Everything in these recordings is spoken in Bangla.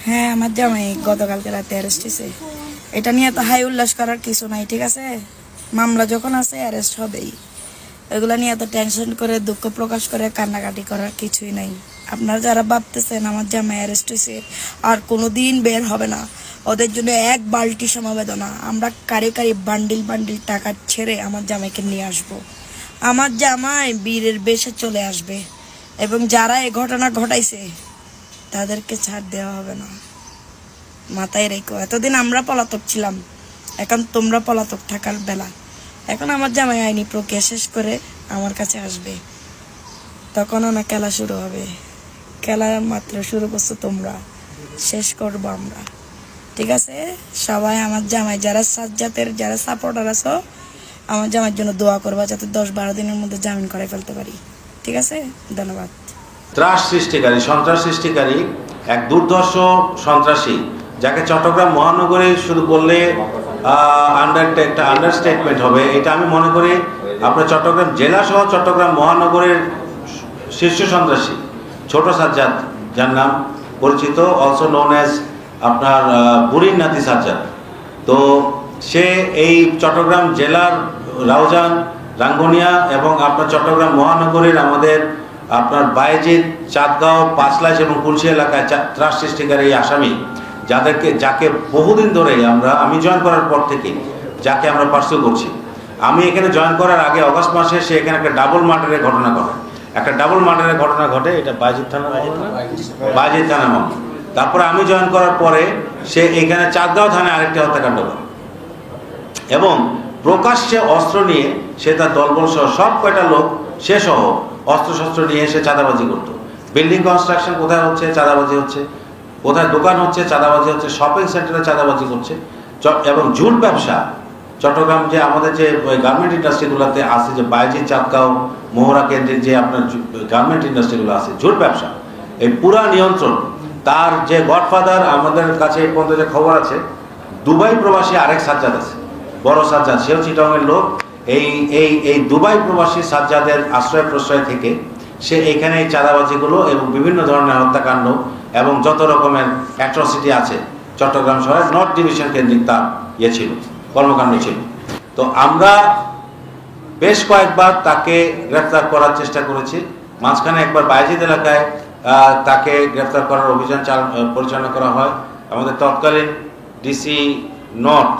হ্যাঁ, আমার জামাই গতকালকে রাতে অ্যারেস্ট হয়েছে। এটা নিয়ে তো হাই উল্লাস করার কিছু নাই, ঠিক আছে? মামলা যখন আছে অ্যারেস্ট হবেই। এগুলা নিয়ে তো টেনশন করে দুঃখ প্রকাশ করে কান্নাকাটি করার কিছুই নাই। আপনারা যারা ভাবতেছেন আমার জামাই অ্যারেস্ট হয়েছে আর কোনোদিন বের হবে না, ওদের জন্য এক বালতি সমবেদনা। আমরা কারি কারি বান্ডিল বান্ডিল টাকা ছেড়ে আমার জামাইকে নিয়ে আসব। আমার জামাই বীরের বেশে চলে আসবে এবং যারা এই ঘটনা ঘটাইছে তাদেরকে ছাড় দেওয়া হবে না, মাথায় রেখো। এতদিন আমরা পলাতক ছিলাম, এখন তোমরা পলাতক থাকার বেলা। এখন আমার জামাই আইনি প্রক্রিয়া শেষ করে আমার কাছে আসবে, তখনও না খেলা শুরু হবে। খেলা মাত্র শুরু করছো তোমরা, শেষ করবো আমরা, ঠিক আছে? সবাই আমার জামাই যারা সাজ্জাতের যারা সাপোর্টার আছো, আমার জামাইয়ের জন্য দোয়া করবা যাতে 10-12 দিনের মধ্যে জামিন করে ফেলতে পারি, ঠিক আছে? ধন্যবাদ। ত্রাস সৃষ্টিকারী, সন্ত্রাস সৃষ্টিকারী এক দুর্ধর্ষ সন্ত্রাসী, যাকে চট্টগ্রাম মহানগরে শুধু বললে একটা আন্ডারস্টেটমেন্ট হবে। এটা আমি মনে করি আপনার চট্টগ্রাম জেলা সহ চট্টগ্রাম মহানগরের শীর্ষ সন্ত্রাসী ছোট সাজ্জাদ, যার নাম পরিচিত, অলসো নোন অ্যাজ আপনার বুড়ির নাতি সাজ্জাদ। তো সে এই চট্টগ্রাম জেলার রাউজান, রাঙ্গুনিয়া এবং আপনার চট্টগ্রাম মহানগরের আমাদের আপনার বায়েজিদ, চাঁদগাঁও, পাঁচলাইশ এবং কুলসি এলাকায় ত্রাস সৃষ্টিকারী এই আসামি, যাকে বহুদিন ধরে আমি জয়েন করার পর থেকে যাকে আমরা পার্সু করছি। আমি এখানে জয়েন করার আগে অগস্ট মাসে সে এখানে একটা ডাবল মার্ডারের ঘটনা ঘটে। এটা বায়েজিদ থানা মামলা। তারপরে আমি জয়েন করার পরে সে এখানে চাঁদগাঁও থানায় আরেকটি হত্যাকাণ্ড করে এবং প্রকাশ্যে অস্ত্র নিয়ে সে তার দলবল সহ সব কয়টা লোক সে সহ অস্ত্রশস্ত্র নিয়ে সে চাঁদাবাজি করতো। বিল্ডিং কনস্ট্রাকশন কোথায় হচ্ছে চাঁদাবাজি হচ্ছে, কোথায় দোকান হচ্ছে চাঁদাবাজি হচ্ছে, শপিং সেন্টারে চাঁদাবাজি করছে। এবং ঝুট ব্যবসা চট্টগ্রাম যে আমাদের যে গার্মেন্ট ইন্ডাস্ট্রিগুলোতে আছে, যে বায়েজিদ, চাঁদগাঁও, মোহরা কেন্দ্রিক যে আপনার গার্মেন্ট ইন্ডাস্ট্রিগুলো আছে, ঝুট ব্যবসা, এই পুরা নিয়ন্ত্রণ তার যে গডফাদার, আমাদের কাছে এই পর্যন্ত যে খবর আছে, দুবাই প্রবাসী আরেক সাজ্জাদ আছে, বড় সাজ্জাদ, সেও চিটাংয়ের লোক। এই দুবাই প্রবাসী সাজ্জাদের আশ্রয় প্রশ্রয় থেকে সে এখানে এই চাঁদাবাজিগুলো এবং বিভিন্ন ধরনের হত্যাকাণ্ড এবং যত রকমের অ্যাট্রসিটি আছে চট্টগ্রাম শহরের নর্থ ডিভিশন কেন্দ্রিক তার ছিল, কর্মকাণ্ড ছিল। তো আমরা বেশ কয়েকবার তাকে গ্রেফতার করার চেষ্টা করেছি। মাঝখানে একবার বায়েজিদ এলাকায় তাকে গ্রেফতার করার অভিযান পরিচালনা করা হয়। আমাদের তৎকালীন ডিসি নর্থ,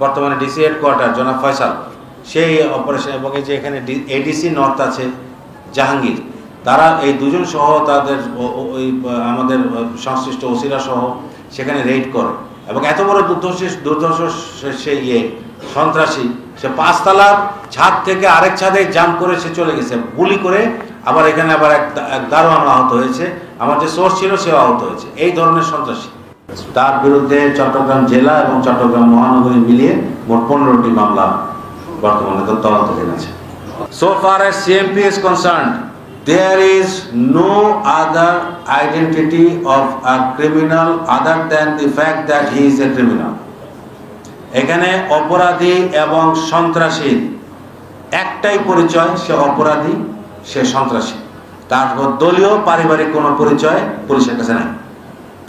বর্তমানে ডিসি হেডকোয়ার্টার জনাব ফয়সাল, সেই অপারেশন এবং এই যে এখানে এডিসি নর্থ আছে জাহাঙ্গীর, তারা এই দুজন সহ তাদের আমাদের সংশ্লিষ্ট ওসিরা সহ সেখানে রেড করে এবং এত বড় দুর্ধর্ষ সে সন্ত্রাসী, সে 5 তলার ছাদ থেকে আরেক ছাদে জাম্প করে সে চলে গেছে গুলি করে। আবার এখানে আবার এক দারোয়ান আহত হয়েছে, আমার যে সোর্স ছিল সেও আহত হয়েছে। এই ধরনের সন্ত্রাসী, তার বিরুদ্ধে চট্টগ্রাম জেলা এবং চট্টগ্রাম মহানগরী মিলিয়ে মোট 15টি মামলা বর্তমানে তদন্তাধীন আছে। So far as CMP is concerned, there is no other identity of a criminal other than the fact that he is a criminal. এখানে অপরাধী এবং সন্ত্রাসীর একটাই পরিচয়, সে অপরাধী, সে সন্ত্রাসী। তার দলীয় পারিবারিক কোনো পরিচয় পুলিশের কাছে নাই।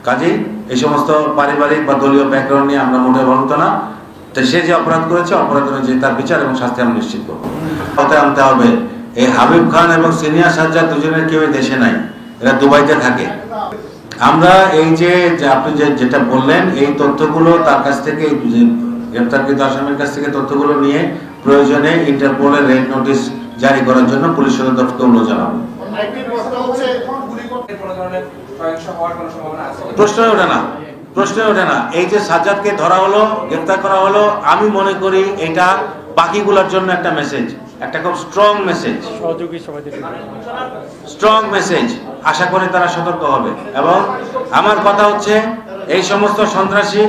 কাজেই এই সমস্ত পারিবারিক বা দলীয় ব্যাকগ্রাউন্ড নিয়ে আমরা মোটেও বলতো না। তো সে যে অপরাধ করেছে, অপরাধ অনুযায়ী তার বিচার এবং শাস্তি আমরা নিশ্চিত করবো। আনতে হবে এই হাবিব খান এবং সিনিয়র সাজ্জাদ দুজনের কেউই দেশে নাই, এরা দুবাইতে থাকে। আমরা এই যে আপনি যেটা বললেন, এই তথ্যগুলো তার কাছ থেকে, গ্রেপ্তারকৃত আসামির কাছ থেকে তথ্যগুলো নিয়ে প্রয়োজনে ইন্টারপোলের রেড নোটিশ জারি করার জন্য পুলিশ সদর দফতরকে অনুরোধ জানাবো। প্রশ্নই ওঠে না। এই যে সাজ্জাদকে ধরা হলো, গ্রেপ্তার করা হলো, আমি মনে করি এটা বাকিগুলোর জন্য একটা মেসেজ, একটা খুব স্ট্রং মেসেজ। আশা করি তারা সতর্ক হবে। এবং আমার কথা হচ্ছে, এই সমস্ত সন্ত্রাসী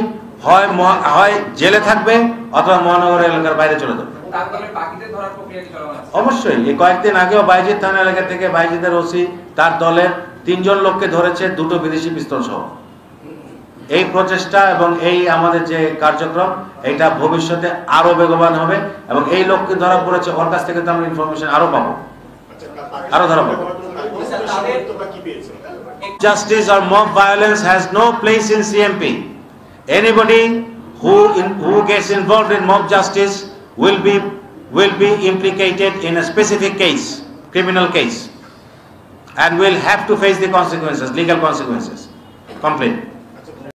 হয় জেলে থাকবে অথবা মহানগর এলাকার বাইরে চলে যাবে। অবশ্যই এই কয়েকদিন আগেও বায়েজিদ থানা এলাকা থেকে বায়েজিদের ওসি তার দলের 3 জন লোককে ধরেছে, 2টো বিদেশি পিস্তল সহ। এই প্রচেষ্টা এবং এই আমাদের যে কার্যক্রম, এটা ভবিষ্যতে আরো বেগবান হবে এবং এই লোককে ধরা পড়েছে, ওর কাছ থেকে তো আমরা ইনফরমেশন আরো পাবো, আরো ধরা পাবো। Justice or mob violence has no place in CMP. Anybody who gets involved in mob justice will be implicated in a specific case, criminal case, and will have to face the consequences, legal consequences. Complete.